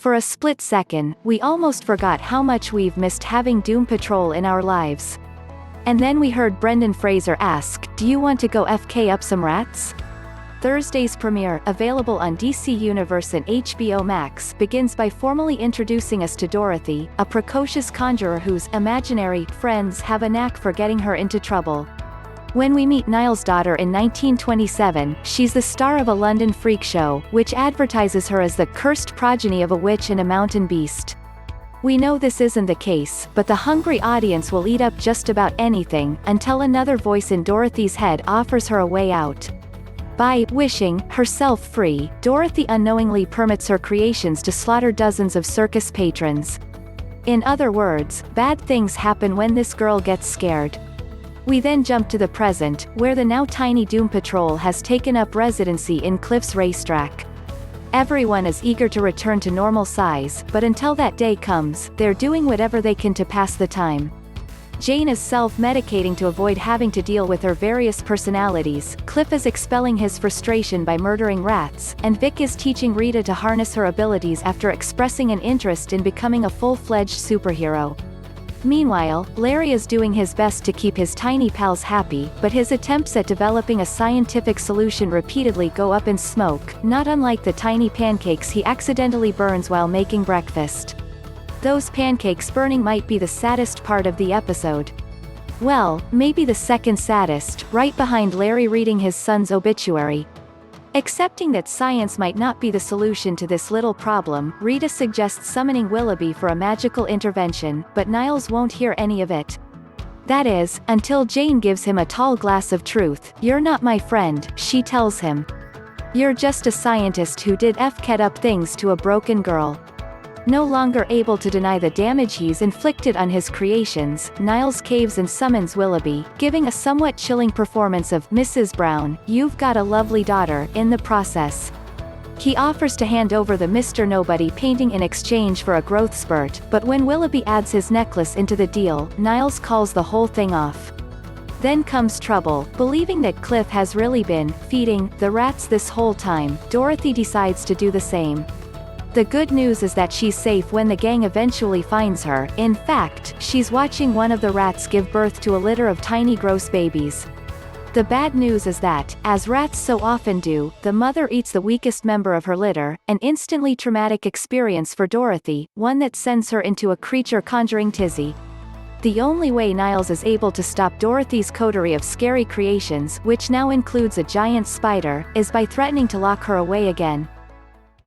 For a split second, we almost forgot how much we've missed having Doom Patrol in our lives. And then we heard Brendan Fraser ask, "Do you want to go FK up some rats?" Thursday's premiere, available on DC Universe and HBO Max, begins by formally introducing us to Dorothy, a precocious conjurer whose imaginary friends have a knack for getting her into trouble. When we meet Niles' daughter in 1927, she's the star of a London freak show, which advertises her as the cursed progeny of a witch and a mountain beast. We know this isn't the case, but the hungry audience will eat up just about anything, until another voice in Dorothy's head offers her a way out. By wishing herself free, Dorothy unknowingly permits her creations to slaughter dozens of circus patrons. In other words, bad things happen when this girl gets scared. We then jump to the present, where the now tiny Doom Patrol has taken up residency in Cliff's racetrack. Everyone is eager to return to normal size, but until that day comes, they're doing whatever they can to pass the time. Jane is self-medicating to avoid having to deal with her various personalities, Cliff is expelling his frustration by murdering rats, and Vic is teaching Rita to harness her abilities after expressing an interest in becoming a full-fledged superhero. Meanwhile, Larry is doing his best to keep his tiny pals happy, but his attempts at developing a scientific solution repeatedly go up in smoke, not unlike the tiny pancakes he accidentally burns while making breakfast. Those pancakes burning might be the saddest part of the episode. Well, maybe the second saddest, right behind Larry reading his son's obituary. Accepting that science might not be the solution to this little problem, Rita suggests summoning Willoughby for a magical intervention, but Niles won't hear any of it. That is, until Jane gives him a tall glass of truth. "You're not my friend," she tells him. "You're just a scientist who did FK'd up things to a broken girl." No longer able to deny the damage he's inflicted on his creations, Niles caves and summons Willoughby, giving a somewhat chilling performance of "Mrs. Brown, you've got a lovely daughter" in the process. He offers to hand over the Mr. Nobody painting in exchange for a growth spurt, but when Willoughby adds his necklace into the deal, Niles calls the whole thing off. Then comes trouble. Believing that Cliff has really been feeding the rats this whole time, Dorothy decides to do the same. The good news is that she's safe when the gang eventually finds her. In fact, she's watching one of the rats give birth to a litter of tiny gross babies. The bad news is that, as rats so often do, the mother eats the weakest member of her litter, an instantly traumatic experience for Dorothy, one that sends her into a creature-conjuring tizzy. The only way Niles is able to stop Dorothy's coterie of scary creations, which now includes a giant spider, is by threatening to lock her away again.